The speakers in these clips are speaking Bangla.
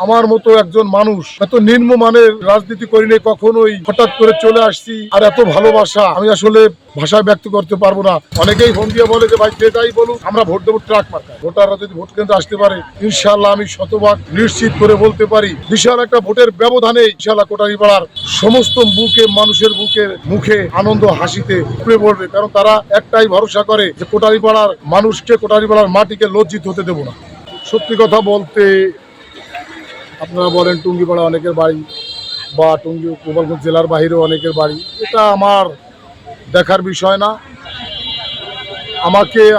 আমার মতো একজন মানুষ এত নিম্নমানের রাজনীতি করিনি কখনোই, হঠাৎ করে চলে আসছি। আর এত ভালোবাসা আমি আসলে ভাষায় ব্যক্ত করতে পারবো না। অনেকেই ফোন দিয়ে বলে যে ভাই যেটাই বলুন আমরা ভোট দেবো ট্রাক মার্কায়। ভোটাররা যদি ভোট কেন্দ্রে আসতে পারে ইনশাআল্লাহ আমি শতভাগ নিশ্চিত করে বলতে পারি বিশাল একটা ভোটের ব্যবধানে ইনশাআল্লাহ কোটালীপাড়ার সমস্ত মানুষের মুখে আনন্দ হাসিতে উপড়ে পড়বে। কারণ তারা একটাই ভরসা করে যে কোটালীপাড়ার মানুষকে, কোটালীপাড়ার মাটিকে লজ্জিত হতে দেবো না। সত্যি কথা বলতে আপনারা বলেন টুঙ্গিপাড়া অনেকের বাড়ি বা গোপালগঞ্জ জেলার বাইরেও অনেকের বাড়ি, এটা আমার দেখার বিষয় না।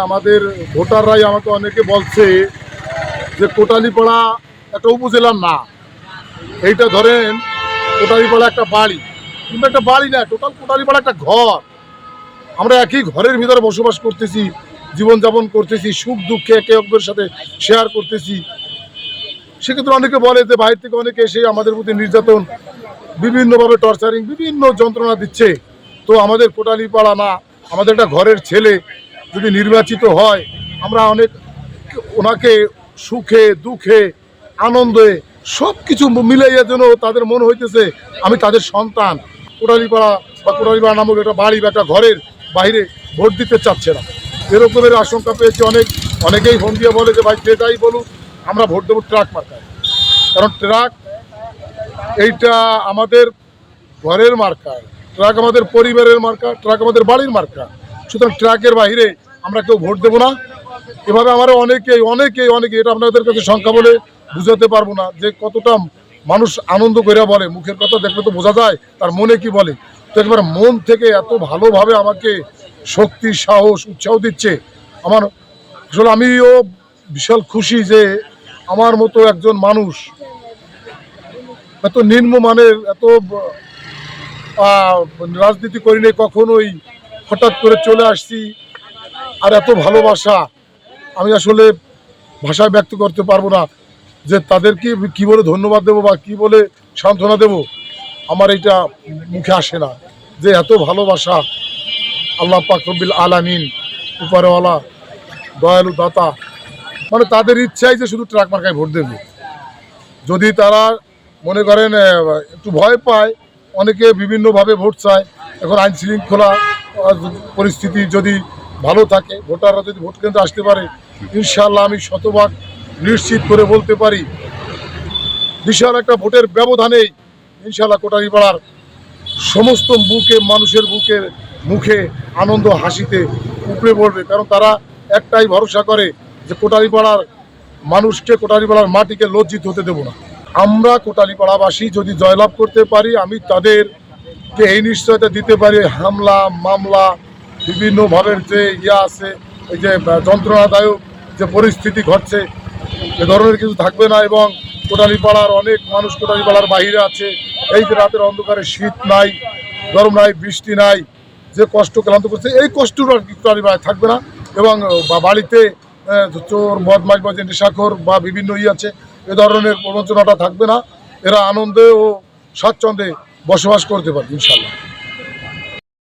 আমাদের ভোটাররাই আমাকে অনেকে বলছে যে কোটালীপাড়া একটা উপজেলার না, এইটা ধরেন কোটালীপাড়া একটা বাড়ি, কিন্তু একটা বাড়ি না, টোটাল কোটালীপাড়া একটা ঘর। আমরা একই ঘরের ভিতরে বসবাস করতেছি, জীবনযাপন করতেছি, সুখ দুঃখে একে অপরের সাথে শেয়ার করতেছি। সেক্ষেত্রে অনেকে বলে যে বাইরে থেকে অনেকে এসে আমাদের প্রতি নির্যাতন, বিভিন্নভাবে টর্চারিং, বিভিন্ন যন্ত্রণা দিচ্ছে। তো আমাদের কোটালীপাড়া না, আমাদের একটা ঘরের ছেলে যদি নির্বাচিত হয় আমরা ওনাকে সুখে দুঃখে আনন্দে সব কিছু মিলাইয়া যেন তাদের মনে হইতেছে আমি তাদের সন্তান। কোটালীপাড়া বা কোটালীপাড়া নামক একটা বাড়ি বা একটা ঘরের বাইরে ভোট দিতে চাচ্ছে না, এরকমের আশঙ্কা পেয়েছি। অনেকেই ফোন দিয়ে বলে যে ভাই যেটাই বলুন আমরা ভোট দেবো ট্রাক মার্কায়। কারণ ট্রাক এইটা আমাদের ঘরের মার্কা, ট্রাক আমাদের পরিবারের মার্কা, ট্রাক আমাদের বাড়ির মার্কা। সুতরাং ট্রাকের বাইরে আমরা কেউ ভোট দেবো না। এভাবে আমরা অনেকেই এটা আপনাদের কাছে সংখ্যা বলে বুঝাতে পারবো না যে কতটা মানুষ আনন্দ করে বলে। মুখের কথা দেখলে তো বোঝা যায় তার মনে কি বলে। তো একবার মন থেকে এত ভালোভাবে আমাকে শক্তি, সাহস, উৎসাহ দিচ্ছে আমার, আসলে আমিও বিশাল খুশি যে আমার মতো একজন মানুষ এত নিম্নমানের, এত রাজনীতি করিনি কখনোই, হঠাৎ করে চলে আসছি। আর এত ভালোবাসা আমি আসলে ভাষায় ব্যক্ত করতে পারবো না যে তাদেরকে কি বলে ধন্যবাদ দেবো বা কি বলে সান্ত্বনা দেব। আমার এইটা মুখে আসে না যে এত ভালোবাসা। আল্লাহ পাক রব্বিল আলামিন, উপরওয়ালা, দয়ালু দাতা, মানে তাদের ইচ্ছাই যে শুধু ট্রাক মার্কায় ভোট দেবে। যদি তারা মনে করেন একটু ভয় পায়, অনেকে বিভিন্নভাবে ভোট চায়। এখন আইন শৃঙ্খলা পরিস্থিতি যদি ভালো থাকে, ভোটাররা যদি ভোট কেন্দ্রে আসতে পারে ইনশাআল্লাহ আমি শতভাগ নিশ্চিত করে বলতে পারি বিশাল একটা ভোটের ব্যবধানেই ইনশাআল্লাহ কোটালীপাড়ার সমস্ত মানুষের মুখে আনন্দ হাসিতে উপড়ে পড়বে। কারণ তারা একটাই ভরসা করে যে কোটালীপাড়ার মানুষকে, কোটালীপাড়ার মাটিকে লজ্জিত হতে দেব না। আমরা কোটালীপাড়াবাসী যদি জয়লাভ করতে পারি আমি তাদেরকে এই নিশ্চয়তা দিতে পারি হামলা মামলা বিভিন্নভাবে যে আছে, এই যে যন্ত্রণাদায়ক যে পরিস্থিতি ঘটছে এ ধরনের কিছু থাকবে না। এবং কোটালীপাড়ার অনেক মানুষ কোটালীপাড়ার বাইরে আছে, এই যে রাতের অন্ধকারে শীত নাই, গরম নাই, বৃষ্টি নাই, যে কষ্ট ক্লান্ত করছে এই কষ্টটা কোটালীপাড়ায় থাকবে না। এবং বাড়িতে চোর বদমাশ বা যে নেশাখোর বা বিভিন্ন আছে এ ধরনের প্রবঞ্চনাটা থাকবে না। এরা আনন্দে ও স্বাচ্ছন্দ্যে বসবাস করতে পারবে ইনশাআল্লাহ।